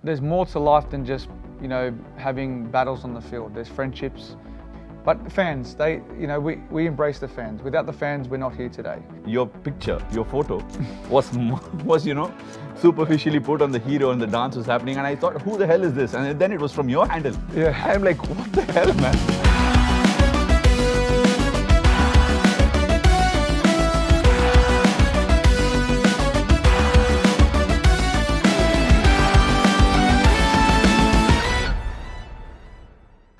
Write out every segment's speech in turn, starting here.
there's more to life than just, having battles on the field. There's friendships. But fans, we embrace the fans. Without the fans, we're not here today. Your picture, your photo was superficially put on the hero and the dance was happening, and I thought, who the hell is this? And then it was from your handle. Yeah. I'm like, what the hell, man?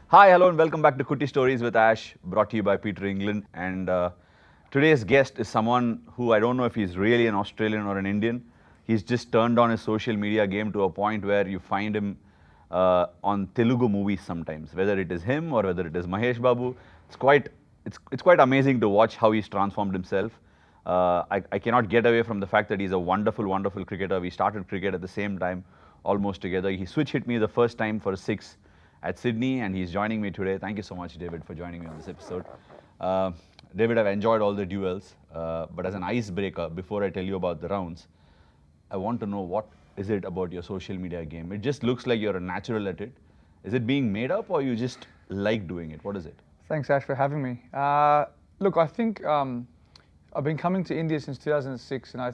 Hi, hello, and welcome back to Kutti Stories with Ash, brought to you by Peter England. And today's guest is someone who I don't know if he's really an Australian or an Indian. He's just turned on his social media game to a point where you find him on Telugu movies sometimes, whether it is him or whether it is Mahesh Babu. It's quite amazing to watch how he's transformed himself. I cannot get away from the fact that he's a wonderful, wonderful cricketer. We started cricket at the same time, almost together. He switch hit me the first time for a six at Sydney, and he's joining me today. Thank you so much, David, for joining me on this episode. David, I've enjoyed all the duels, but as an icebreaker, before I tell you about the rounds, I want to know, what is it about your social media game? It just looks like you're a natural at it. Is it being made up, or you just like doing it? What is it? Thanks, Ash, for having me. Look, I think I've been coming to India since 2006, and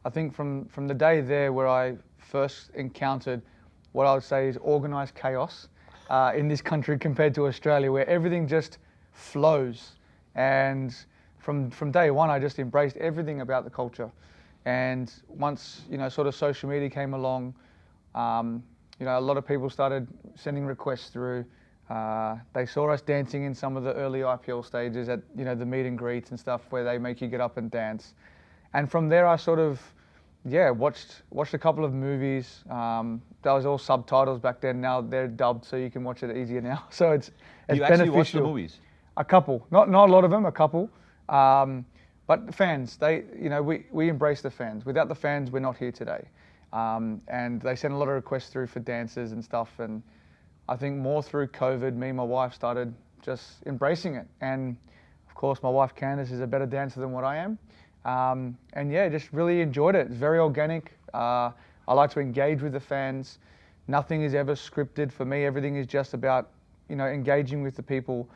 I think from the day there where I first encountered what I would say is organised chaos in this country compared to Australia, where everything just flows. And from day one, I just embraced everything about the culture. And once, sort of social media came along, a lot of people started sending requests through. They saw us dancing in some of the early IPL stages at, the meet and greets and stuff where they make you get up and dance. And from there, I sort of, watched a couple of movies. That was all subtitles back then. Now they're dubbed, so you can watch it easier now. So it's you beneficial. actually watch the movies? A couple, not a lot of them, a couple. But fans, we embrace the fans. Without the fans, we're not here today. And they sent a lot of requests through for dances and stuff. And I think more through COVID, me and my wife started just embracing it. And of course, my wife Candice is a better dancer than what I am. Just really enjoyed it. It's very organic. I like to engage with the fans. Nothing is ever scripted for me. Everything is just about, engaging with the people,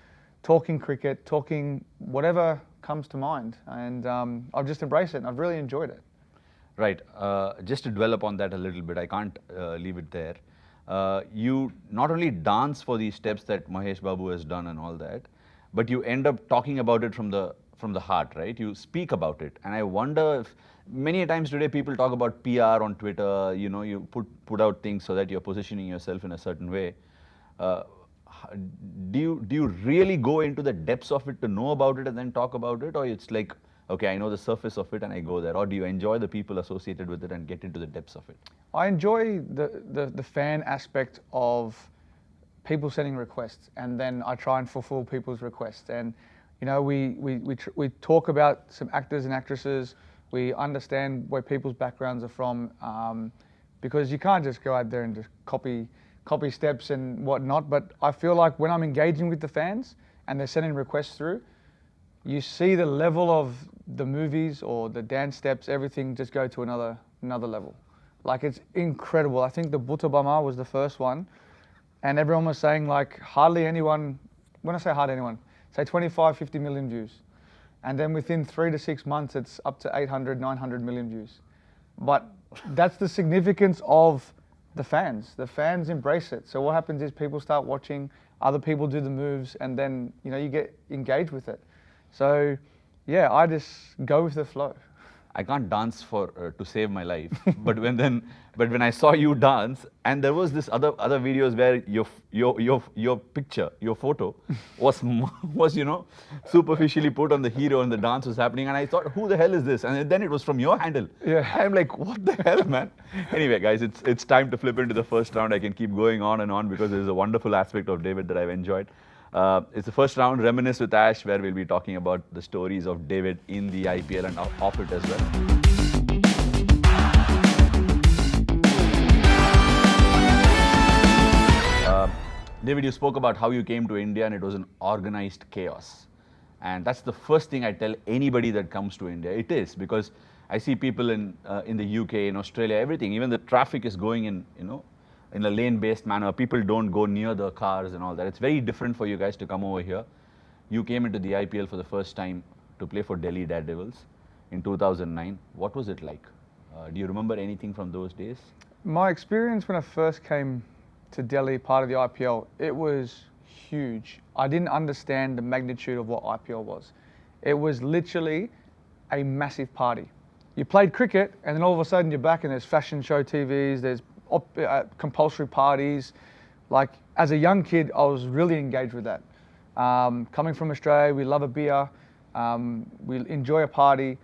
talking cricket, talking whatever comes to mind. And I've just embraced it, and I've really enjoyed it. Right. Just to dwell upon that a little bit, I can't leave it there. You not only dance for these steps that Mahesh Babu has done and all that, but you end up talking about it from the heart, right? You speak about it. And I wonder if many times today people talk about PR on Twitter, you put out things so that you're positioning yourself in a certain way. Do you really go into the depths of it to know about it and then talk about it? Or it's like, okay, I know the surface of it and I go there? Or do you enjoy the people associated with it and get into the depths of it? I enjoy the fan aspect of people sending requests, and then I try and fulfill people's requests. And we talk about some actors and actresses. We understand where people's backgrounds are from, because you can't just go out there and just copy steps and whatnot. But I feel like when I'm engaging with the fans and they're sending requests through, you see the level of the movies or the dance steps, everything just go to another level. Like, it's incredible. I think the Butta Bama was the first one, and everyone was saying, like, hardly anyone, when I say hardly anyone, say 25, 50 million views. And then within 3 to 6 months, it's up to 800, 900 million views. But that's the significance of the fans. The fans embrace it. So what happens is people start watching, other people do the moves, and then, you get engaged with it. So, I just go with the flow. I can't dance to save my life, but when I saw you dance, and there was this other videos where your picture, your photo was superficially put on the hero and the dance was happening, and I thought, who the hell is this? And then it was from your handle. Yeah. I'm like, what the hell, man? Anyway, guys, it's time to flip into the first round. I can keep going on and on because there's a wonderful aspect of David that I've enjoyed. It's the first round, Reminisce with Ash, where we'll be talking about the stories of David in the IPL and off it as well. David, you spoke about how you came to India and it was an organized chaos. And that's the first thing I tell anybody that comes to India. It is, because I see people in the UK, in Australia, everything, even the traffic is going in, in a lane-based manner. People don't go near the cars and all that. It's very different for you guys to come over here. You came into the IPL for the first time to play for Delhi Daredevils in 2009. What was it like? Do you remember anything from those days? My experience when I first came to Delhi, part of the IPL, it was huge. I didn't understand the magnitude of what IPL was. It was literally a massive party. You played cricket, and then all of a sudden you're back and there's fashion show TVs, there's compulsory parties. Like, as a young kid, I was really engaged with that. Coming from Australia, we love a beer, we enjoy a party,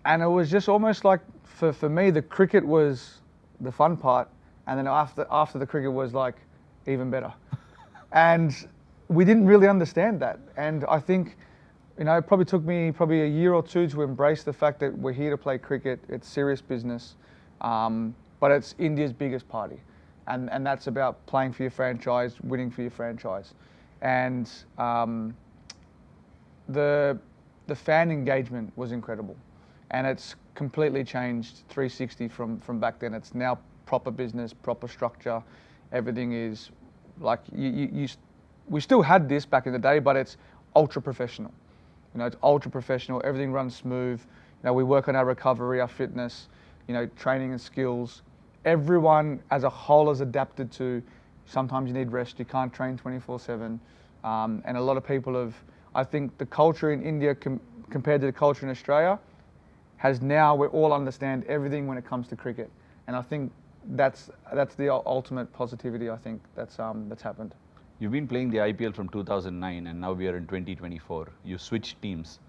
and it was just almost like, for me, the cricket was the fun part, and then after the cricket was like even better. And we didn't really understand that. And I think, you know, it probably took me a year or two to embrace the fact that we're here to play cricket. It's serious business, but it's India's biggest party, and that's about playing for your franchise, winning for your franchise, and the fan engagement was incredible, and it's completely changed 360 from back then. It's now proper business, proper structure. Everything is like we still had this back in the day, but it's ultra professional. You know, it's ultra professional. Everything runs smooth. You know, we work on our recovery, our fitness, you know, training and skills. Everyone as a whole is adapted to. Sometimes you need rest. You can't train 24/7. And a lot of people have. I think the culture in India compared to the culture in Australia has now, we all understand everything when it comes to cricket, and I think that's the ultimate positivity. I think that's happened. You've been playing the IPL from 2009, and now we are in 2024. You switched teams.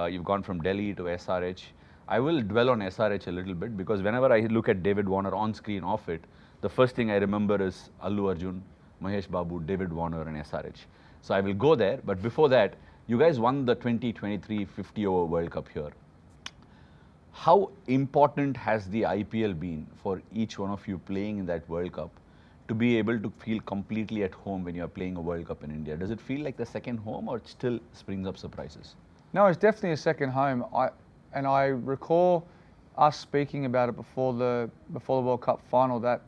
You've gone from Delhi to SRH. I will dwell on SRH a little bit because whenever I look at David Warner on screen, off it, the first thing I remember is Allu Arjun, Mahesh Babu, David Warner, and SRH. So I will go there. But before that, you guys won the 2023 50-over World Cup here. How important has the IPL been for each one of you playing in that World Cup to be able to feel completely at home when you're playing a World Cup in India? Does it feel like the second home, or it still springs up surprises? No, it's definitely a second home. I recall us speaking about it before the World Cup final, that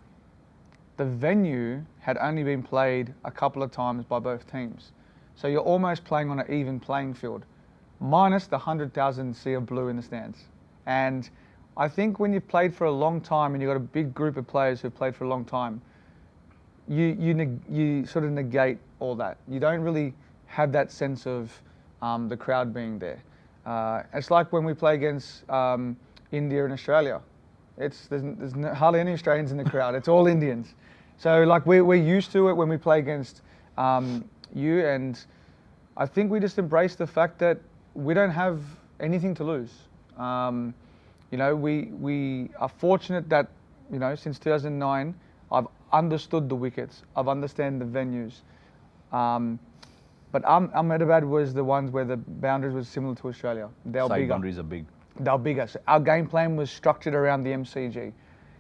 the venue had only been played a couple of times by both teams. So you're almost playing on an even playing field, minus the 100,000 sea of blue in the stands. And I think when you've played for a long time and you've got a big group of players who've played for a long time, you sort of negate all that. You don't really have that sense of the crowd being there. It's like when we play against India and Australia. There's hardly any Australians in the crowd. It's all Indians. So like we're used to it when we play against you, and I think we just embrace the fact that we don't have anything to lose. You know, we are fortunate that, you know, since 2009, I've understood the wickets, I've understand the venues. But Ahmedabad was the ones where the boundaries were similar to Australia. They were Side bigger. boundaries are big. They were bigger. So our game plan was structured around the MCG.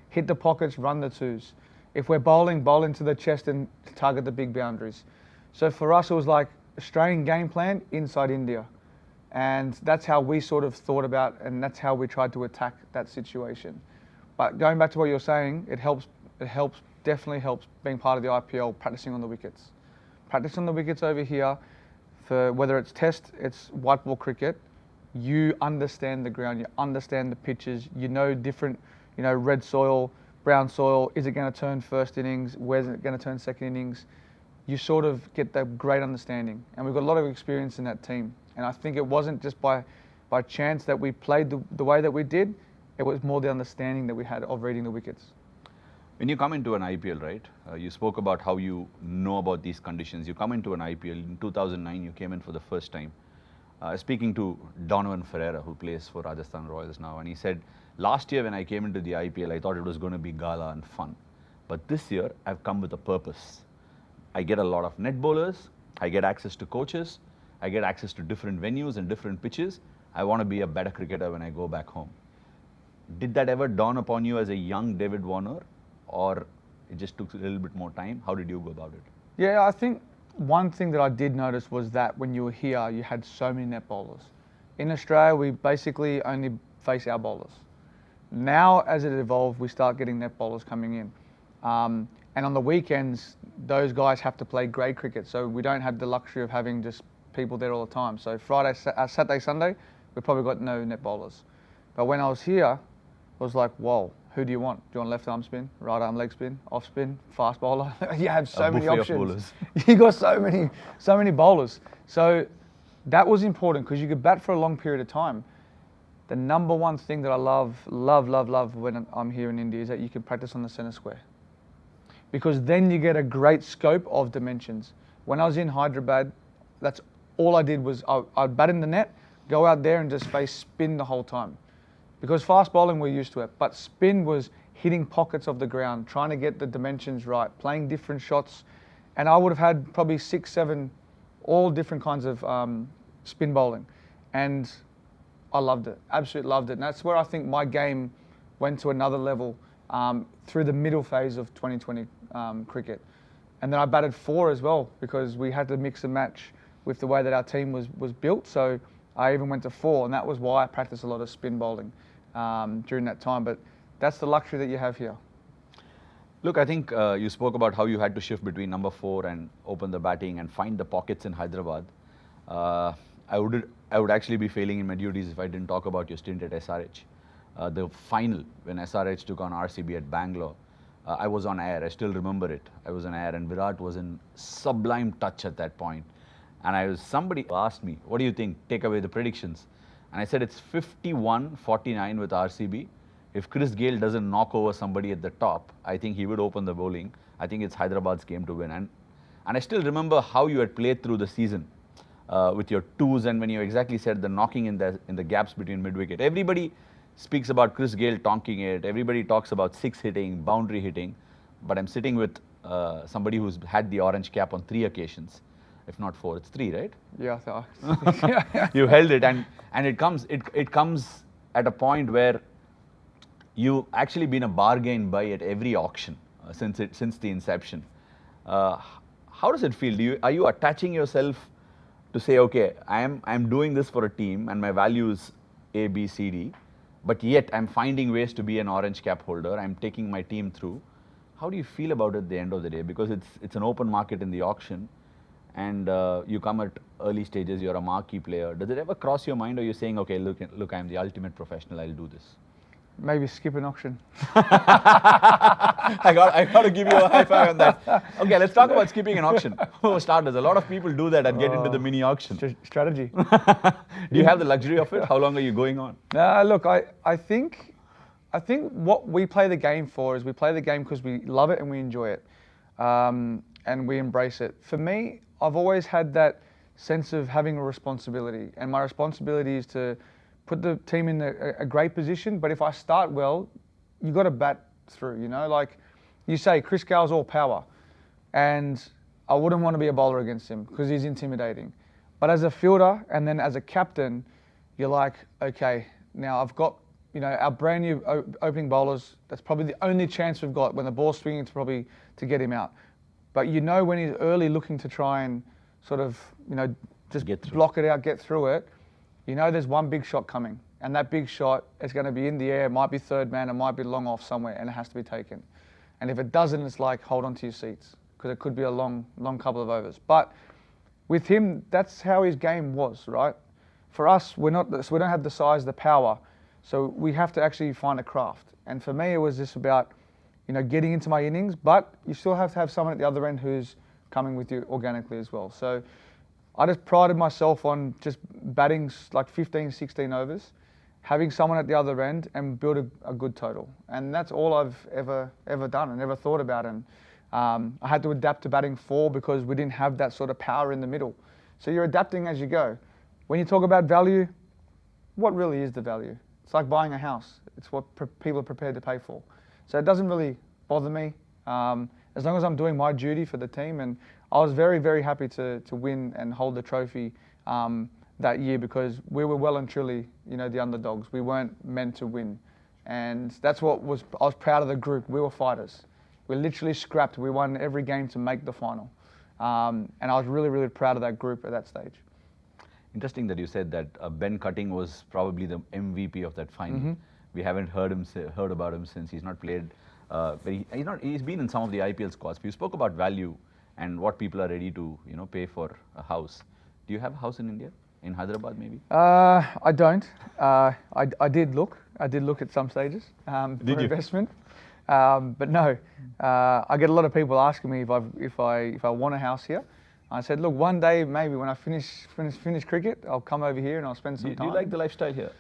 Hit the pockets, run the twos. If we're bowling, bowl into the chest and target the big boundaries. So for us, it was like Australian game plan inside India. And that's how we sort of thought about, and that's how we tried to attack that situation. But going back to what you're saying, it helps, definitely helps being part of the IPL, practicing on the wickets. Practice on the wickets over here, for whether it's test, it's white ball cricket, you understand the ground, you understand the pitches, you know different, you know, red soil, brown soil, is it going to turn first innings, where's it going to turn second innings? You sort of get that great understanding. And we've got a lot of experience in that team. And I think it wasn't just by chance that we played the way that we did, it was more the understanding that we had of reading the wickets. When you come into an IPL, right, you spoke about how you know about these conditions. You come into an IPL, in 2009 you came in for the first time. Speaking to Donovan Ferreira, who plays for Rajasthan Royals now, and he said, last year when I came into the IPL, I thought it was going to be gala and fun. But this year, I've come with a purpose. I get a lot of net bowlers, I get access to coaches, I get access to different venues and different pitches. I want to be a better cricketer when I go back home. Did that ever dawn upon you as a young David Warner, or it just took a little bit more time? How did you go about it? Yeah, I think one thing that I did notice was that when you were here, you had so many net bowlers. In Australia, we basically only face our bowlers. Now, as it evolved, we start getting net bowlers coming in. And on the weekends, those guys have to play grade cricket. So we don't have the luxury of having just people there all the time. So Friday, Saturday, Sunday, we've probably got no net bowlers. But when I was here, I was like, whoa, who do you want? Do you want left arm spin, right arm leg spin, off spin, fast bowler? You have so many options. You got so many bowlers. So that was important because you could bat for a long period of time. The number one thing that I love when I'm here in India is that you can practice on the centre square. Because then you get a great scope of dimensions. When I was in Hyderabad, that's all I did was I'd bat in the net, go out there and just face spin the whole time. Because fast bowling, we're used to it. But spin was hitting pockets of the ground, trying to get the dimensions right, playing different shots. And I would have had probably 6, 7, all different kinds of spin bowling. And I loved it, absolutely loved it. And that's where I think my game went to another level through the middle phase of 2020 cricket. And then I batted 4 as well because we had to mix and match with the way that our team was built. So I even went to 4, and that was why I practiced a lot of spin bowling during that time. But that's the luxury that you have here. Look, I think you spoke about how you had to shift between number 4 and open the batting and find the pockets in Hyderabad. I would actually be failing in my duties if I didn't talk about your stint at SRH. The final, when SRH took on RCB at Bangalore, I was on air. I still remember it. I was on air, and Virat was in sublime touch at that point. And somebody asked me, what do you think? Take away the predictions. And I said, it's 51-49 with RCB. If Chris Gayle doesn't knock over somebody at the top, I think he would open the bowling. I think it's Hyderabad's game to win. And I still remember how you had played through the season with your twos, and when you exactly said the knocking in the gaps between mid-wicket. Everybody speaks about Chris Gayle tonking it. Everybody talks about 6 hitting, boundary hitting. But I'm sitting with somebody who's had the orange cap on 3 occasions. If not 4, it's 3, right? Yeah, You held it, and it comes at a point where you've actually been a bargain buy at every auction since the inception. How does it feel? Are you attaching yourself to say, okay, I'm doing this for a team, and my value is A, B, C, D, but yet I'm finding ways to be an orange cap holder. I'm taking my team through. How do you feel about it at the end of the day? Because it's an open market in the auction. And you come at early stages, you're a marquee player. Does it ever cross your mind, or you're saying, okay, look, I'm the ultimate professional, I'll do this? Maybe skip an auction. I got to give you a high five on that. Okay, let's talk about skipping an auction. For starters, a lot of people do that and get into the mini auction. Strategy. Do you have the luxury of it? How long are you going on? Look, I think what we play the game for is we play the game because we love it and we enjoy it, and we embrace it. For me, I've always had that sense of having a responsibility, and my responsibility is to put the team in a great position. But if I start well, you got to bat through, you know, like you say, Chris Gayle's all power, and I wouldn't want to be a bowler against him because he's intimidating. But as a fielder and then as a captain, you're like, okay, now I've got, you know, our brand new opening bowlers. That's probably the only chance we've got when the ball's swinging to get him out. But you know when he's early looking to try and sort of, you know, just block it out, get through it, you know there's one big shot coming. And that big shot is going to be in the air, it might be third man, it might be long off somewhere, and it has to be taken. And if it doesn't, it's like, hold on to your seats, because it could be a long couple of overs. But with him, that's how his game was, right? For us, we don't have the size, the power, so we have to actually find a craft. And for me, it was just about, you know, getting into my innings, but you still have to have someone at the other end who's coming with you organically as well. So I just prided myself on just batting like 15, 16 overs, having someone at the other end and build a good total. And that's all I've ever done and ever thought about. And I had to adapt to batting 4 because we didn't have that sort of power in the middle. So you're adapting as you go. When you talk about value, what really is the value? It's like buying a house. It's what people are prepared to pay for. So it doesn't really bother me as long as I'm doing my duty for the team. And I was very, very happy to win and hold the trophy that year because we were well and truly, you know, the underdogs. We weren't meant to win. And that's I was proud of the group. We were fighters. We literally scrapped. We won every game to make the final. And I was really, really proud of that group at that stage. Interesting that you said that Ben Cutting was probably the MVP of that final. Mm-hmm. We haven't heard about him since. He's not played He's been in some of the IPL squads. You spoke about value and what people are ready to pay for a house. Do you have a house in India, in Hyderabad maybe? I don't. I did look. I did look at some stages for Did you? investment, but no. I get a lot of people asking me if I want a house here. I said, look, one day maybe when I finish cricket, I'll come over here and I'll spend some Do time. you like the lifestyle here?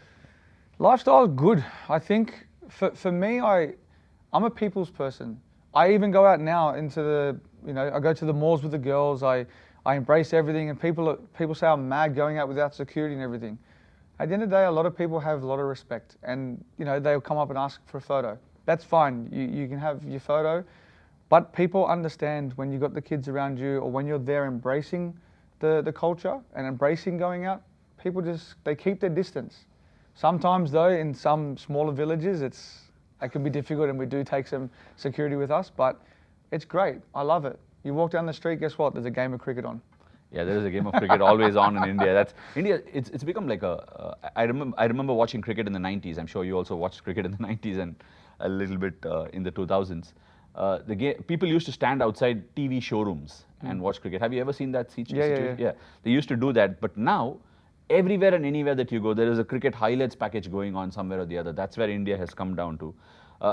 Lifestyle is good. I think for me, I'm a people's person. I even go out now into I go to the malls with the girls. I embrace everything, and people say I'm mad going out without security and everything. At the end of the day, a lot of people have a lot of respect, and they'll come up and ask for a photo. That's fine. You can have your photo, but people understand when you've got the kids around you, or when you're there embracing the culture and embracing going out. People they keep their distance. Sometimes though, in some smaller villages, it can be difficult, and we do take some security with us, but it's great. I love it. You walk down the street, guess what? There's a game of cricket on. Yeah, there is a game of cricket always on in India. India. It's become like I remember watching cricket in the 90s. I'm sure you also watched cricket in the 90s and a little bit in the 2000s. People used to stand outside TV showrooms and watch cricket. Have you ever seen that situation? Yeah. They used to do that, but now everywhere and anywhere that you go, there is a cricket highlights package going on somewhere or the other. That's where India has come down to.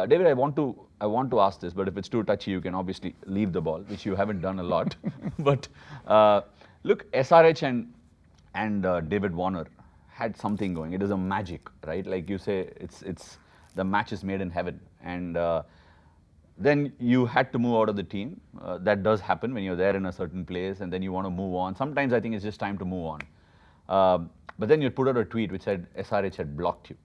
David, I want to ask this, but if it's too touchy, you can obviously leave the ball, which you haven't done a lot. But look, SRH and David Warner had something going. It is a magic, right? Like you say, it's the match is made in heaven, and then you had to move out of the team. That does happen when you're there in a certain place, and then you want to move on. Sometimes I think it's just time to move on. But then you put out a tweet which said SRH had blocked you,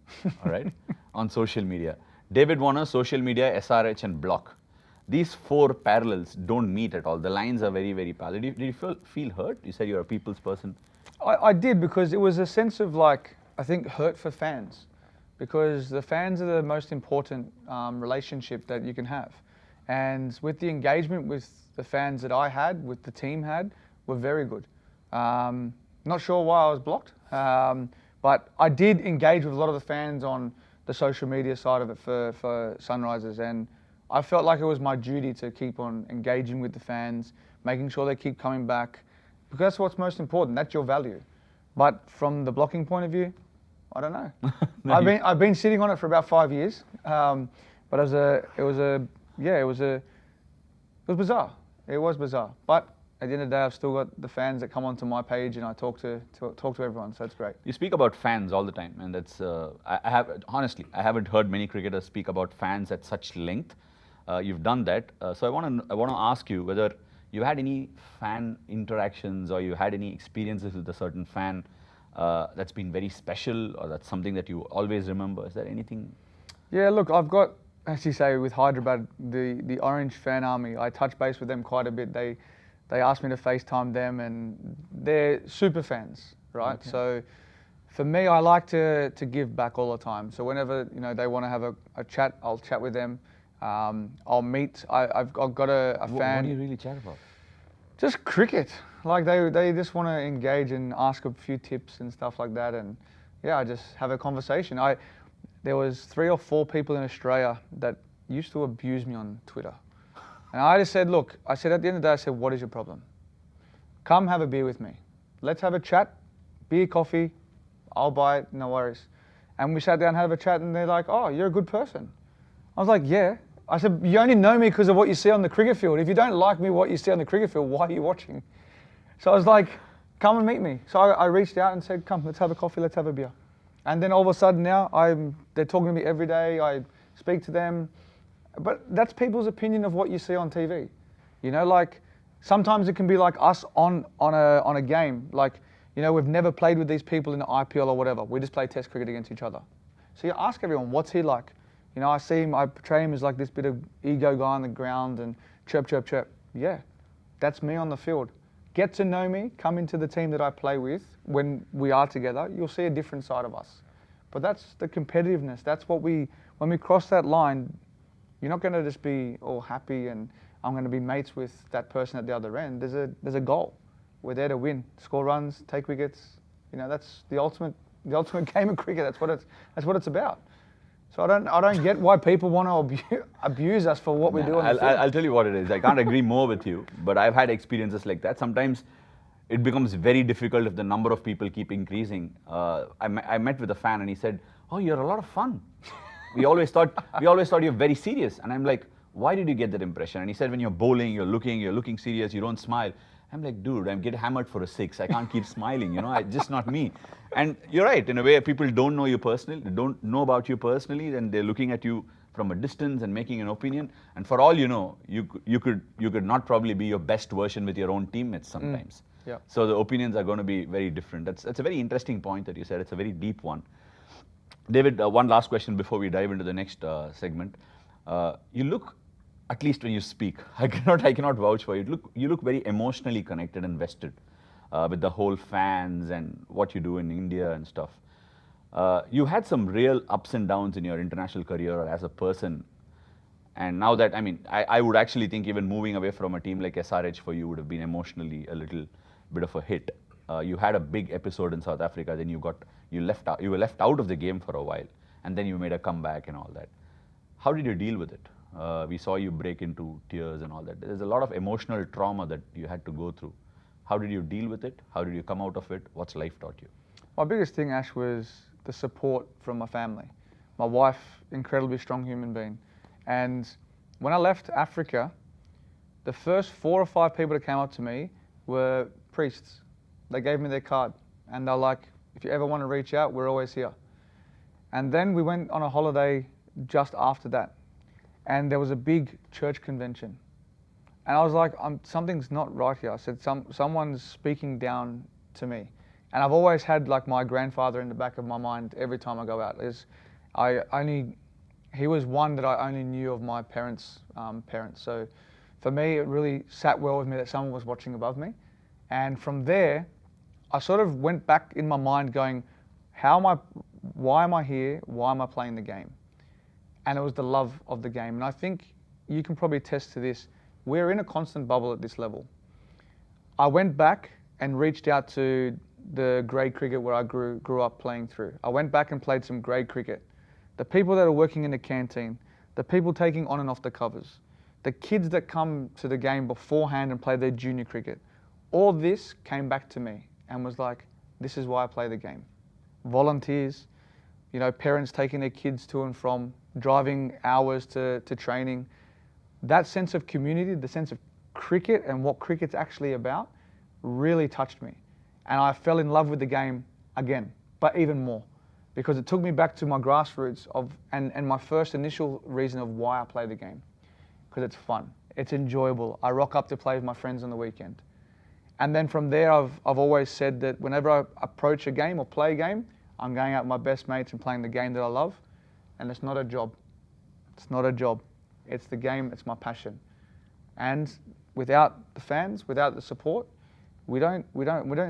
all right, on social media. David Warner, social media, SRH, and block. These four parallels don't meet at all. The lines are very, very parallel. Did you feel hurt? You said you're a people's person. I did, because it was a sense of I think hurt for fans, because the fans are the most important relationship that you can have. And with the engagement with the fans that I had, with the team had, were very good. Not sure why I was blocked, but I did engage with a lot of the fans on the social media side of it for Sunrisers, and I felt like it was my duty to keep on engaging with the fans, making sure they keep coming back, because that's what's most important. That's your value. But from the blocking point of view, I don't know. I've been sitting on it for about 5 years, but it was bizarre. It was bizarre, but at the end of the day, I've still got the fans that come onto my page, and I talk to everyone, so that's great. You speak about fans all the time, and that's I haven't heard many cricketers speak about fans at such length. You've done that, so I want to ask you whether you had any fan interactions, or you had any experiences with a certain fan that's been very special, or that's something that you always remember. Is there anything? Yeah, look, I've got, as you say, with Hyderabad, the Orange fan army. I touch base with them quite a bit. They asked me to FaceTime them, and they're super fans, right? Okay. So for me, I like to give back all the time. So whenever they want to have a chat, I'll chat with them. I'll meet. I've got a fan. What do you really chat about? Just cricket. Like they just want to engage and ask a few tips and stuff like that, and yeah, I just have a conversation. There was 3 or 4 people in Australia that used to abuse me on Twitter. And I just said, look, at the end of the day, I said, what is your problem? Come have a beer with me. Let's have a chat, beer, coffee, I'll buy it, no worries. And we sat down and had a chat, and they're like, oh, you're a good person. I was like, yeah. I said, you only know me because of what you see on the cricket field. If you don't like me, what you see on the cricket field, why are you watching? So I was like, come and meet me. So I reached out and said, come, let's have a coffee, let's have a beer. And then all of a sudden now, they're talking to me every day, I speak to them. But that's people's opinion of what you see on TV. Sometimes it can be like us on a game. We've never played with these people in the IPL or whatever. We just play test cricket against each other. So you ask everyone, what's he like? I see him, I portray him as like this bit of ego guy on the ground and chirp, chirp, chirp. Yeah, that's me on the field. Get to know me, come into the team that I play with. When we are together, you'll see a different side of us. But that's the competitiveness. That's when we cross that line, you're not going to just be all happy and I'm going to be mates with that person at the other end. There's a goal. We're there to win, score runs, take wickets. That's the ultimate game of cricket. That's what it's about. So I don't get why people want to abuse us for what we do on the field. I'll tell you what it is. I can't agree more with you, but I've had experiences like that. Sometimes it becomes very difficult if the number of people keep increasing. I met with a fan and he said, "Oh, you're a lot of fun. We always thought you're very serious." And I'm like, "Why did you get that impression?" And he said, "When you're bowling, you're looking serious. You don't smile." I'm like, "Dude, I'm getting hammered for a 6. I can't keep smiling. Just not me." And you're right. In a way, people don't know you personally. They don't know about you personally, and they're looking at you from a distance and making an opinion. And for all you know, you could not probably be your best version with your own teammates sometimes. Yeah. So the opinions are going to be very different. That's a very interesting point that you said. It's a very deep one. David, one last question before we dive into the next segment. You look, at least when you speak, I cannot vouch for you. You look very emotionally connected and vested with the whole fans and what you do in India and stuff. You had some real ups and downs in your international career or as a person. And now that, I would actually think even moving away from a team like SRH for you would have been emotionally a little bit of a hit. You had a big episode in South Africa, then you were left out of the game for a while, and then you made a comeback and all that. How did you deal with it? We saw you break into tears and all that. There's a lot of emotional trauma that you had to go through. How did you deal with it? How did you come out of it? What's life taught you? My biggest thing, Ash, was the support from my family. My wife, incredibly strong human being. And when I left Africa, the first 4 or 5 people that came up to me were priests. They gave me their card and they're like, "If you ever want to reach out, we're always here." And then we went on a holiday just after that, and there was a big church convention. And I was like, something's not right here. I said, someone's speaking down to me. And I've always had like my grandfather in the back of my mind every time I go out. He was one that I only knew of my parents' parents. So for me, it really sat well with me that someone was watching above me. And from there, I sort of went back in my mind going, why am I here? Why am I playing the game? And it was the love of the game. And I think you can probably attest to this. We're in a constant bubble at this level. I went back and reached out to the grade cricket where I grew up playing through. I went back and played some grade cricket. The people that are working in the canteen, the people taking on and off the covers, the kids that come to the game beforehand and play their junior cricket, all this came back to me and was like, this is why I play the game. Volunteers, parents taking their kids to and from, driving hours to training. That sense of community, the sense of cricket and what cricket's actually about really touched me. And I fell in love with the game again, but even more, because it took me back to my grassroots and my first initial reason of why I play the game, because it's fun, it's enjoyable. I rock up to play with my friends on the weekend. And then from there, I've always said that whenever I approach a game or play a game, I'm going out with my best mates and playing the game that I love. And it's not a job. It's not a job. It's the game, it's my passion. And without the fans, without the support, we don't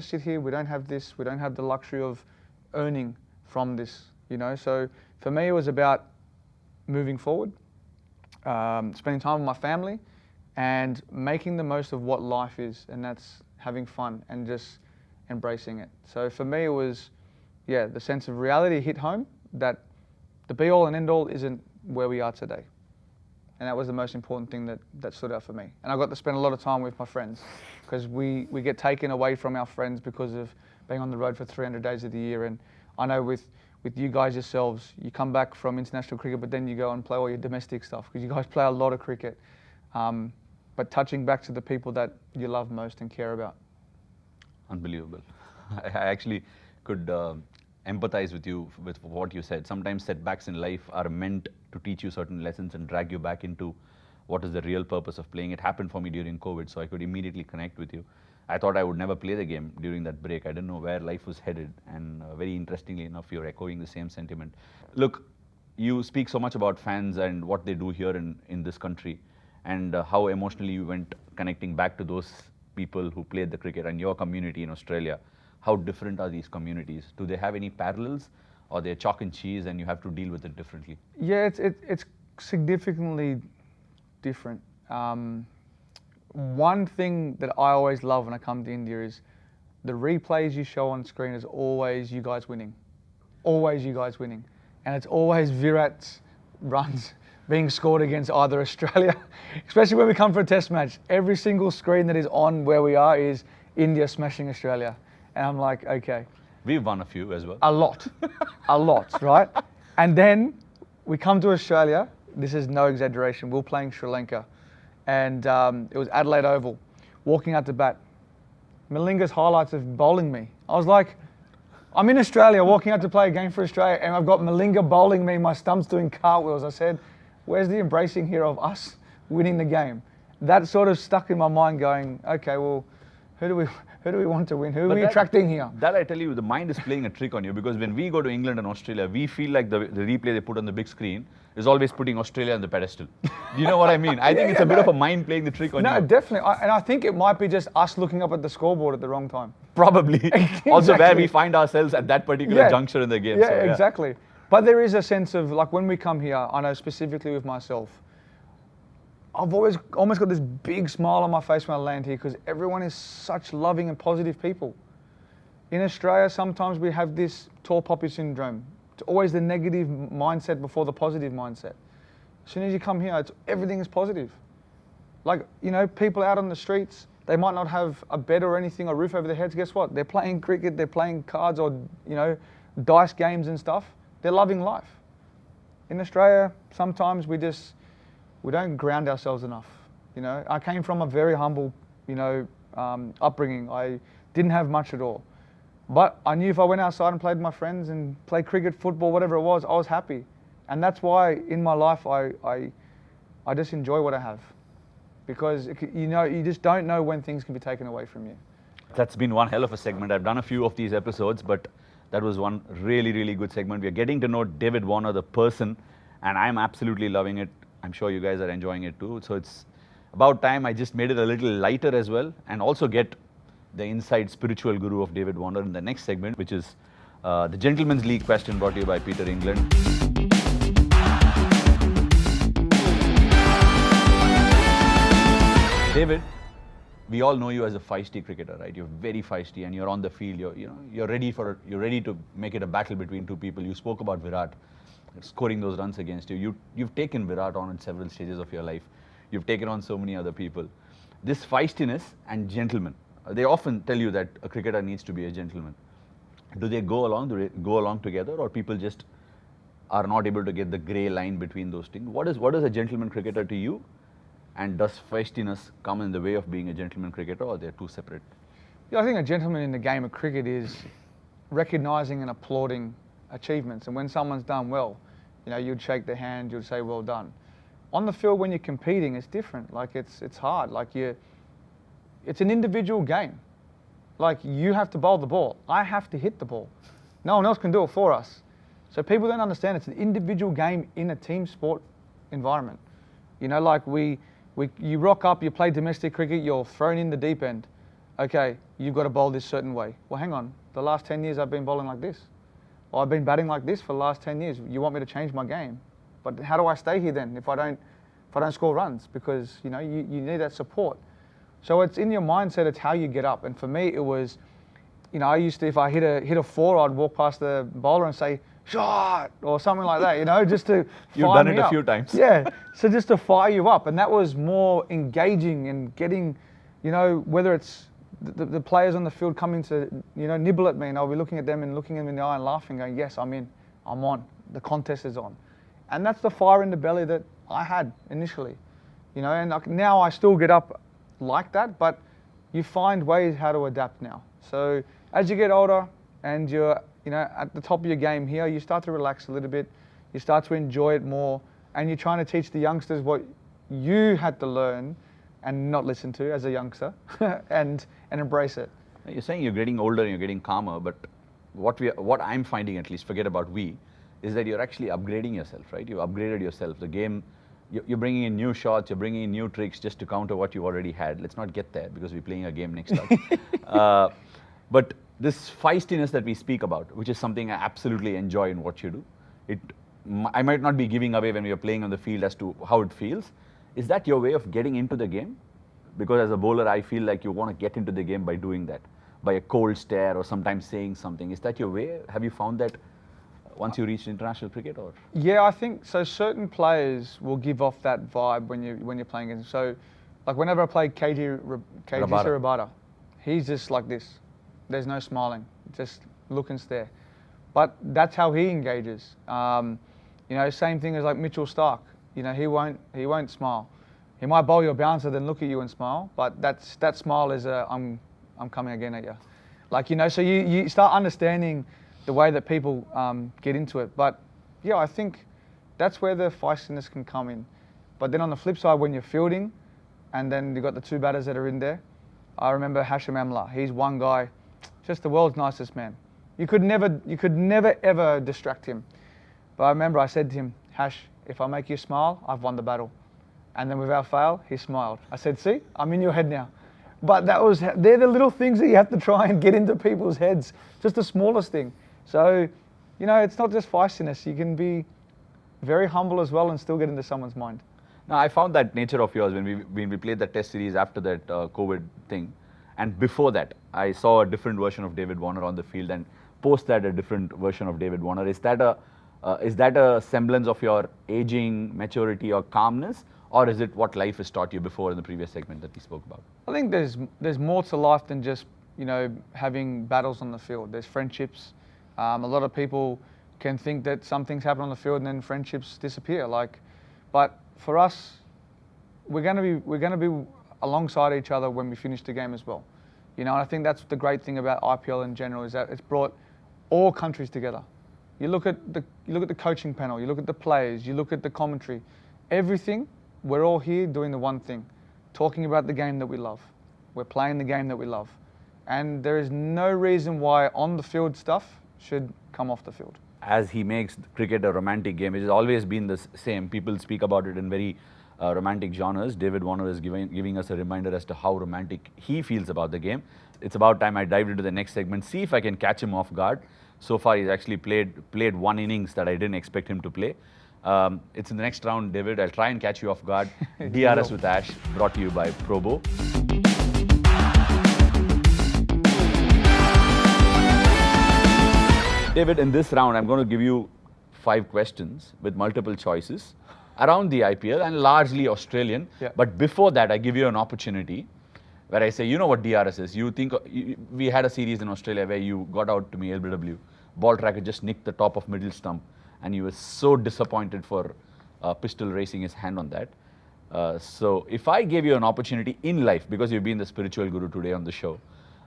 sit here, we don't have this, we don't have the luxury of earning from this, So for me, it was about moving forward, spending time with my family, and making the most of what life is, and that's having fun and just embracing it. So for me, it was, the sense of reality hit home, that the be-all and end-all isn't where we are today. And that was the most important thing that stood out for me. And I got to spend a lot of time with my friends, because we get taken away from our friends because of being on the road for 300 days of the year. And I know with you guys yourselves, you come back from international cricket, but then you go and play all your domestic stuff, because you guys play a lot of cricket. But touching back to the people that you love most and care about. Unbelievable. I actually could empathize with you with what you said. Sometimes setbacks in life are meant to teach you certain lessons and drag you back into what is the real purpose of playing. It happened for me during COVID, so I could immediately connect with you. I thought I would never play the game during that break. I didn't know where life was headed, and very interestingly enough, you're echoing the same sentiment. Look, you speak so much about fans and what they do here in this country, and how emotionally you went connecting back to those people who played the cricket and your community in Australia. How different are these communities? Do they have any parallels, or they're chalk and cheese and you have to deal with it differently? Yeah, it's significantly different. One thing that I always love when I come to India is the replays you show on screen is always you guys winning. Always you guys winning. and it's always Virat's runs being scored against either Australia, especially when we come for a test match. Every single screen that is on where we are is India smashing Australia. And I'm like, okay. We've won a few as well. A lot, right? And then we come to Australia. This is no exaggeration. We're playing Sri Lanka, and it was Adelaide Oval. Walking out to bat, Malinga's highlights of bowling me. I was like, I'm in Australia, walking out to play a game for Australia, and I've got Malinga bowling me. My stump's doing cartwheels. I said, where's the embracing here of us winning the game? That sort of stuck in my mind, going, okay, well, who do we want to win? Who are we attracting here? That I tell you, the mind is playing a trick on you, because when we go to England and Australia, we feel like the replay they put on the big screen is always putting Australia on the pedestal. Do you know what I mean? I think it's a bit of a mind playing the trick on you. No, definitely. And I think it might be just us looking up at the scoreboard at the wrong time. Probably. Exactly. Also where we find ourselves at that particular juncture in the game. Yeah, So, exactly. But there is a sense of, like, when we come here, I know specifically with myself, I've almost got this big smile on my face when I land here, because everyone is such loving and positive people. In Australia, sometimes we have this tall poppy syndrome. It's always the negative mindset before the positive mindset. As soon as you come here, everything is positive. Like, you know, people out on the streets, they might not have a bed or anything, a roof over their heads. Guess what? They're playing cricket, they're playing cards, or, you know, dice games and stuff. They're loving life. In Australia, sometimes we don't ground ourselves enough. You know, I came from a very humble, you know, upbringing. I didn't have much at all. But I knew if I went outside and played with my friends and played cricket, football, whatever it was, I was happy. And that's why in my life I just enjoy what I have. Because, you know, you just don't know when things can be taken away from you. That's been one hell of a segment. I've done a few of these episodes, but that was one really, really good segment. We're getting to know David Warner, the person, and I'm absolutely loving it. I'm sure you guys are enjoying it too. So it's about time I just made it a little lighter as well, and also get the inside spiritual guru of David Warner in the next segment, which is the Gentleman's League question, brought to you by Peter England. David, we all know you as a feisty cricketer, right? You're very feisty, and you're on the field. You're ready to make it a battle between two people. You spoke about Virat scoring those runs against you. You've taken Virat on in several stages of your life. You've taken on so many other people. This feistiness and gentleman, they often tell you that a cricketer needs to be a gentleman. Do they go along together, or people just are not able to get the grey line between those things? What is a gentleman cricketer to you? And does feistiness come in the way of being a gentleman cricketer, or they're two separate? Yeah, I think a gentleman in the game of cricket is recognising and applauding achievements. And when someone's done well, you know, you'd shake their hand, you'd say, well done. On the field, when you're competing, it's different. Like, it's hard. Like, it's an individual game. Like, you have to bowl the ball. I have to hit the ball. No one else can do it for us. So people don't understand it's an individual game in a team sport environment. You know, like you rock up, you play domestic cricket, you're thrown in the deep end. Okay, you've got to bowl this certain way. Well, hang on. The last 10 years I've been bowling like this. Or I've been batting like this for the last 10 years. You want me to change my game? But how do I stay here then if I don't score runs? Because, you know, you need that support. So it's in your mindset, it's how you get up. And for me, it was, you know, I used to, if I hit a four, I'd walk past the bowler and say, shot, or something like that, you know, just to You've fire done it me a up. few times. Yeah, so just to fire you up. And that was more engaging and getting, you know, whether it's the players on the field coming to, you know, nibble at me, and I'll be looking at them and looking them in the eye and laughing, going, yes, I'm in, I'm on, the contest is on. And that's the fire in the belly that I had initially, you know, and now I still get up like that, but you find ways how to adapt now. So as you get older and you're, you know, at the top of your game here, you start to relax a little bit, you start to enjoy it more, and you're trying to teach the youngsters what you had to learn and not listen to as a youngster, and embrace it. You're saying you're getting older and you're getting calmer, but what I'm finding, at least, forget about we, is that you're actually upgrading yourself, right? You've upgraded yourself. The game, you're bringing in new shots, you're bringing in new tricks just to counter what you already had. Let's not get there, because we're playing a game next up. But this feistiness that we speak about, which is something I absolutely enjoy in what you do, I might not be giving away when we are playing on the field as to how it feels. Is that your way of getting into the game? Because as a bowler, I feel like you want to get into the game by doing that, by a cold stare or sometimes saying something. Is that your way? Have you found that? once you reach international cricket, or? Yeah, I think so. Certain players will give off that vibe when you're playing against. So, like whenever I played KG Rabada, he's just like this. There's no smiling, just look and stare. But that's how he engages. You know, same thing as like Mitchell Starc. You know, he won't smile. He might bowl you a bouncer, then look at you and smile. But that smile is I'm coming again at you. Like, you know, so you start understanding the way that people get into it. But yeah, I think that's where the feistiness can come in. But then on the flip side, when you're fielding, and then you've got the two batters that are in there, I remember Hashim Amla. He's one guy, just the world's nicest man. You could never ever distract him. But I remember I said to him, Hash, if I make you smile, I've won the battle. And then without fail, he smiled. I said, see, I'm in your head now. But they're the little things that you have to try and get into people's heads, just the smallest thing. So, you know, it's not just feistiness. You can be very humble as well and still get into someone's mind. Now, I found that nature of yours when we played the test series after that COVID thing. And before that, I saw a different version of David Warner on the field, and post that a different version of David Warner. Is that a semblance of your aging, maturity or calmness? Or is it what life has taught you before in the previous segment that we spoke about? I think there's more to life than just, you know, having battles on the field. There's friendships. A lot of people can think that some things happen on the field and then friendships disappear. But for us, we're gonna be alongside each other when we finish the game as well. You know, and I think that's the great thing about IPL in general, is that it's brought all countries together. You look at the coaching panel, you look at the players, you look at the commentary, everything. We're all here doing the one thing, talking about the game that we love. We're playing the game that we love. And there is no reason why on the field stuff should come off the field. As he makes cricket a romantic game, it has always been the same. People speak about it in very romantic genres. David Warner is giving us a reminder as to how romantic he feels about the game. It's about time I dived into the next segment, see if I can catch him off guard. So far, he's actually played one innings that I didn't expect him to play. It's in the next round, David. I'll try and catch you off guard. DRS with Ash, brought to you by Probo. David, in this round, I'm going to give you 5 questions with multiple choices around the IPL and largely Australian. Yeah. But before that, I give you an opportunity where I say, you know what DRS is. You think we had a series in Australia where you got out to me, LBW. Ball tracker just nicked the top of middle stump, and you were so disappointed for Pistol raising his hand on that. So if I gave you an opportunity in life, because you've been the spiritual guru today on the show,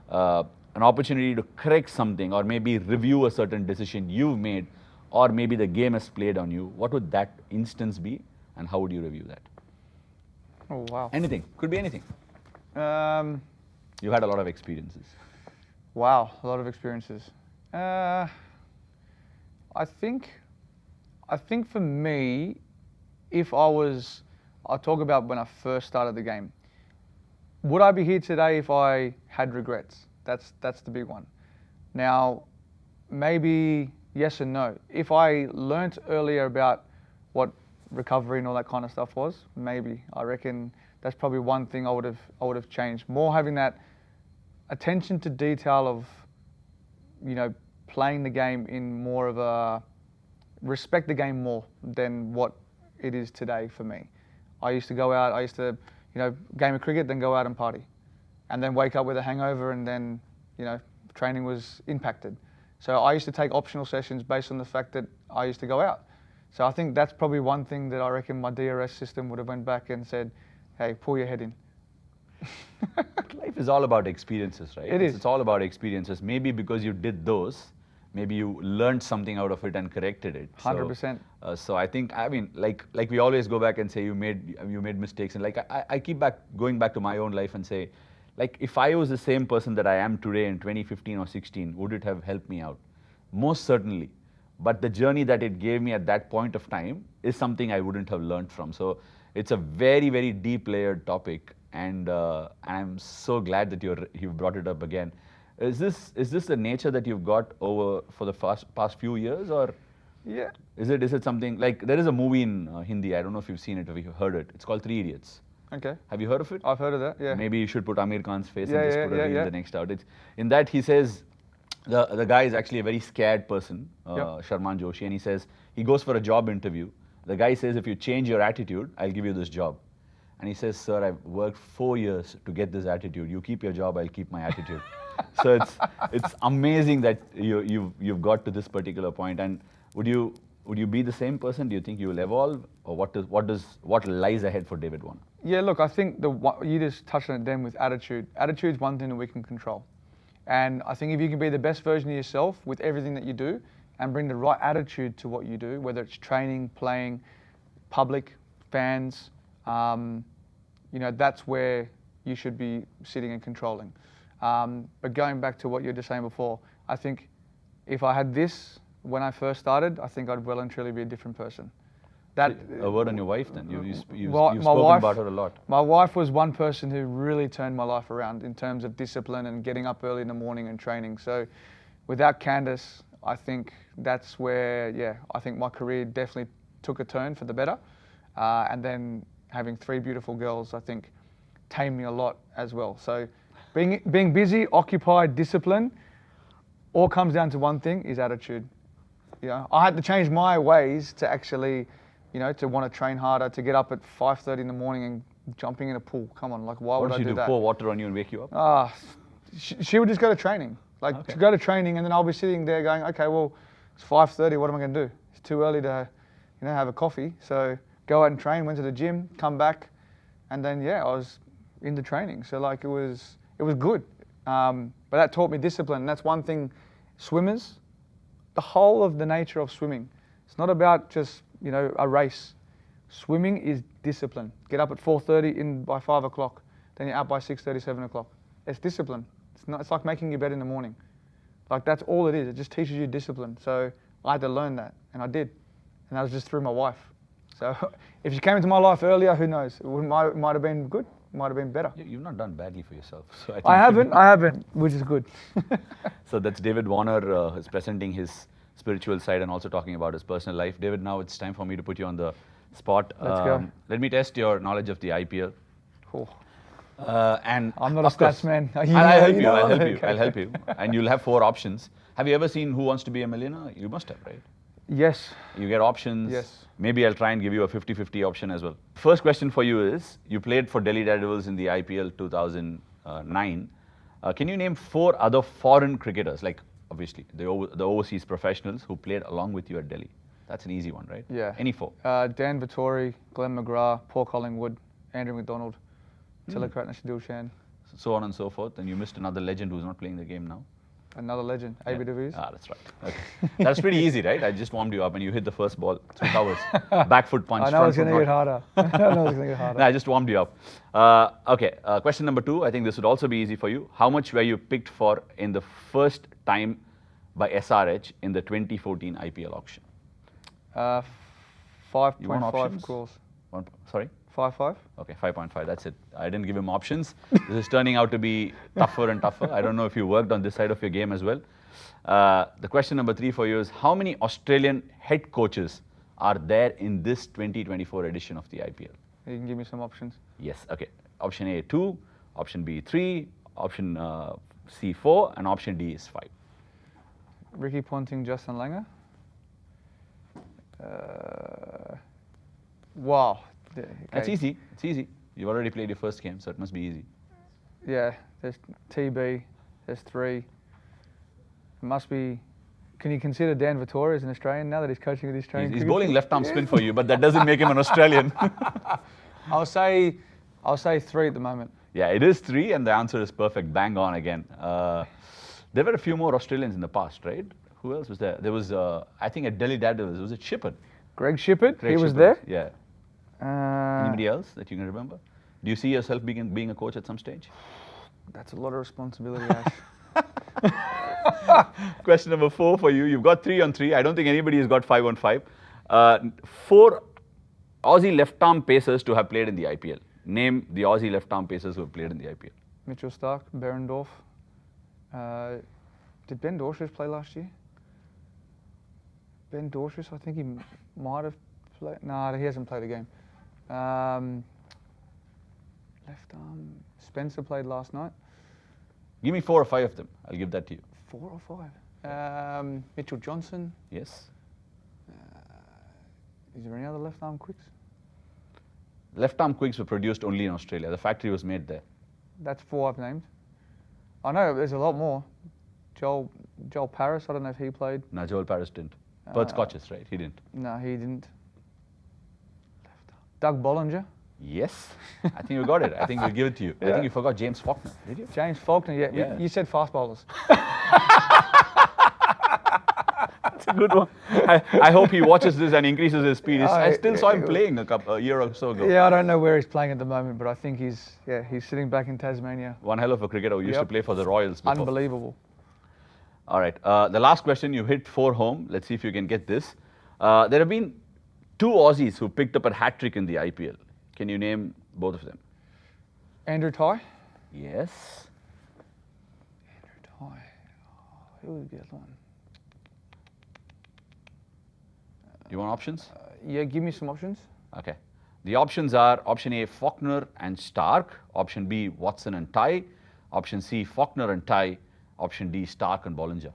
an opportunity to correct something or maybe review a certain decision you've made, or maybe the game has played on you, what would that instance be, and how would you review that? Oh, wow. Anything. Could be anything. You've had a lot of experiences. Wow, a lot of experiences. I think for me, I'll talk about when I first started the game. Would I be here today if I had regrets? That's the big one. Now, maybe yes and no. If I learnt earlier about what recovery and all that kind of stuff was, maybe. I reckon that's probably one thing I would have changed. More having that attention to detail of, you know, playing the game in more of a respect the game more than what it is today for me. I used to, you know, game of cricket, then go out and party, and then wake up with a hangover, and then, you know, training was impacted. So I used to take optional sessions based on the fact that I used to go out. So I think that's probably one thing that I reckon my DRS system would have went back and said, hey, pull your head in. Life is all about experiences, right? It is. It's all about experiences. Maybe because you did those, maybe you learned something out of it and corrected it. 100%. So I think, I mean, like we always go back and say you made mistakes, and like I keep going back to my own life and say, like, if I was the same person that I am today in 2015 or 16, would it have helped me out? Most certainly. But the journey that it gave me at that point of time is something I wouldn't have learned from. So it's a very, very deep layered topic, and I'm so glad that you've brought it up again. Is this the nature that you've got over for the past few years, or Yeah. is it something like, there is a movie in Hindi, I don't know if you've seen it or if you've heard it. It's called 3 Idiots. Okay. Have you heard of it? I've heard of that, yeah. Maybe you should put Amir Khan's face Yeah, and just yeah, put a yeah, reel yeah. the next out. In that he says, The guy is actually a very scared person, Yep. Sharman Joshi, and he says he goes for a job interview. The guy says, if you change your attitude, I'll give you this job. And he says, sir, I've worked 4 years to get this attitude. You keep your job, I'll keep my attitude. So it's amazing that you've got to this particular point. And would you be the same person? Do you think you will evolve, or what lies ahead for David Warner? Yeah, look, I think you just touched on it then with attitude. Attitude's one thing that we can control. And I think if you can be the best version of yourself with everything that you do and bring the right attitude to what you do, whether it's training, playing, public, fans, that's where you should be sitting and controlling. But going back to what you were just saying before, I think if I had this when I first started, I think I'd well and truly be a different person. A word on your wife then. You've my spoken wife, about her a lot. My wife was one person who really turned my life around in terms of discipline and getting up early in the morning and training. So without Candace, I think that's where, I think my career definitely took a turn for the better. And then having 3 beautiful girls, I think, tamed me a lot as well. So being busy, occupied, disciplined, all comes down to one thing, is attitude. I had to change my ways to actually, to want to train harder, to get up at 5:30 in the morning and jumping in a pool. Come on, like why would I do that? Pour water on you and wake you up? She would just go to training. To go to training, and then I'll be sitting there going, okay, well, it's 5:30. What am I going to do? It's too early to, have a coffee. So go out and train. Went to the gym, come back, and then I was into training. So it was good. But that taught me discipline. And that's one thing. Swimmers, the whole of the nature of swimming, it's not about just a race. Swimming is discipline. Get up at 4:30, in by 5 o'clock, then you're out by 6:30, 7 o'clock. It's discipline. It's like making your bed in the morning. That's all it is. It just teaches you discipline. So I had to learn that, and I did. And that was just through my wife. So if she came into my life earlier, who knows? It might have been good, might have been better. You've not done badly for yourself. So I haven't, which is good. So that's David Warner, who's presenting his spiritual side and also talking about his personal life. David, now it's time for me to put you on the spot. Let's go. Let me test your knowledge of the IPL. Cool. And I'm not a stats man. I'll help you. And you'll have 4 options. Have you ever seen Who Wants to Be a Millionaire? You must have, right? Yes. You get options. Yes. Maybe I'll try and give you a 50-50 option as well. First question for you is, you played for Delhi Daredevils in the IPL 2009. Can you name 4 other foreign cricketers, like obviously the overseas professionals who played along with you at Delhi? That's an easy one, right? Yeah. Any 4? Dan Vittori, Glenn McGrath, Paul Collingwood, Andrew McDonald, Tilakratne Dilshan. So on and so forth. And you missed another legend who's not playing the game now. Another legend, AB de Villiers. That's right. Okay. That's pretty easy, right? I just warmed you up and you hit the first ball 3 covers. Back foot punch. I know it's going to get harder. No, I just warmed you up. Okay, question number 2. I think this would also be easy for you. How much were you picked for in the first time by SRH in the 2014 IPL auction? 5.5 crores. Sorry? 5.5? Okay, 5.5, that's it. I didn't give him options. This is turning out to be tougher and tougher. I don't know if you worked on this side of your game as well. The question number 3 for you is, how many Australian head coaches are there in this 2024 edition of the IPL? You can give me some options. Yes, okay. Option A, 2. Option B, 3. Option C, 4. And option D is 5. Ricky Ponting, Justin Langer. Wow. Okay. That's easy. It's easy. You've already played your first game, so it must be easy. Yeah, there's TB, there's 3. It must be. Can you consider Dan Vittori as an Australian now that he's coaching with his training? He's bowling left arm spin for you, but that doesn't make him an Australian. I'll say 3 at the moment. Yeah, it is 3, and the answer is perfect. Bang on again. There were a few more Australians in the past, right? Who else was there? There was, I think, at Delhi Daredevils. Was it Shippard? Greg Shippard. He was there. Yeah. Anybody else that you can remember? Do you see yourself being a coach at some stage? That's a lot of responsibility, Ash. Question number 4 for you. You've got 3 on 3. I don't think anybody has got 5 on 5. 4 Aussie left-arm pacers to have played in the IPL. Name the Aussie left-arm pacers who have played in the IPL. Mitchell Starc, Berendorf. Did Ben Dorschus play last year? Ben Dorschus, I think he might have played. No, he hasn't played a game. Left arm. Spencer played last night. Give me 4 or 5 of them. I'll give that to you. 4 or 5. Mitchell Johnson. Yes. Is there any other left arm quicks? Left arm quicks were produced only in Australia. The factory was made there. That's 4 I've named. I know there's a lot more. Joel Paris, I don't know if he played. No, Joel Paris didn't. Bert Scotches, right? He didn't. No, he didn't. Left arm. Doug Bollinger. Yes. I think you got it. I think we'll give it to you. I Yeah. think you forgot James Faulkner, did you? James Faulkner, yeah. Yeah. You said fast bowlers. That's a good one. I hope he watches this and increases his speed. I still saw him it- playing a year or so ago. Yeah, I don't know where he's playing at the moment, but I think he's sitting back in Tasmania. One hell of a cricketer who used to Yep. play for the Royals before. Unbelievable. All right. The last question, you hit 4 home. Let's see if you can get this. There have been 2 Aussies who picked up a hat-trick in the IPL. Can you name both of them? Andrew Ty. Yes. Andrew Ty. Who would be the other one? You want options? Yeah, give me some options. Okay. The options are option A, Faulkner and Stark. Option B, Watson and Ty. Option C, Faulkner and Ty. Option D, Stark and Bollinger.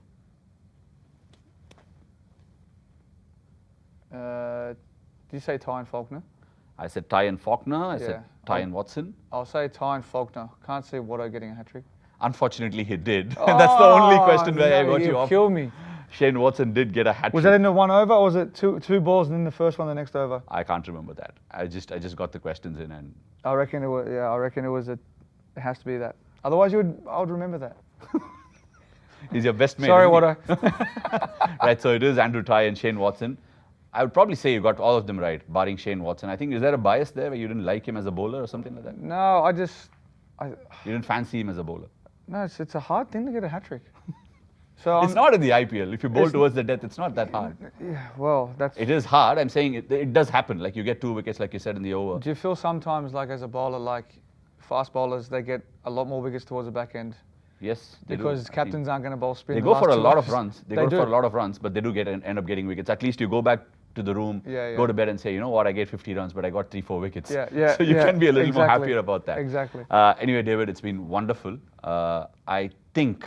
Did you say Ty and Faulkner? I said Ty and Faulkner. I said Yeah. Ty and Watson. I'll say Ty and Faulkner. Can't see Watto getting a hat-trick. Unfortunately, he did. That's the only question where I no, got you off. Kill me. Shane Watson did get a hat-trick. Was that in the 1 over, or was it two balls and then the first one the next over? I can't remember that. I just got the questions in and I reckon it was. Yeah, I reckon it was. It has to be that. Otherwise, I would remember that. he's your best mate. Sorry, isn't he? Watto. Right, so it is Andrew Ty and Shane Watson. I would probably say you got all of them right, barring Shane Watson. I think, is there a bias there where you didn't like him as a bowler or something like that? No, I You didn't fancy him as a bowler? no. It's a hard thing to get a hat-trick. So It's not in the IPL. If you bowl towards the death, it's not that hard. Yeah, well, that's. It is hard. I'm saying it does happen. Like you get 2 wickets, like you said in the over. Do you feel sometimes like as a bowler, like fast bowlers, they get a lot more wickets towards the back end Yes, they do. because I think captains aren't going to bowl spin. They the go last for a 2 lot of overs. runs. They They go do. for a lot of runs, but they do end up getting wickets. At least you go back to the room, Yeah, yeah. go to bed and say, you know what, I get 50 runs, but I got 3-4 wickets. Yeah, So you yeah, can be a little more exactly. happier about that. Exactly. Anyway, David, it's been wonderful. I think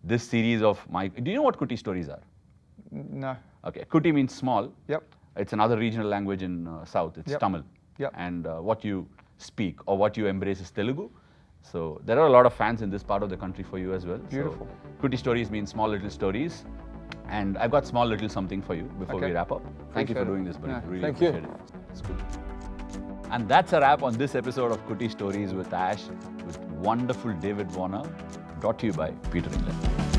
this series of do you know what Kuti stories are? No. Okay, Kuti means small. Yep. It's another regional language in South. It's Yep. Tamil. Yep. And what you speak or what you embrace is Telugu. So there are a lot of fans in this part of the country for you as well. Beautiful. So, Kuti stories mean small little stories. And I've got small little something for you before we Okay. wrap up. Thank you for Appreciate it. doing this, buddy. Yeah, Really thank you. appreciate it. It's good. And that's a wrap on this episode of Kuti Stories with Ash with wonderful David Warner, brought to you by Peter England.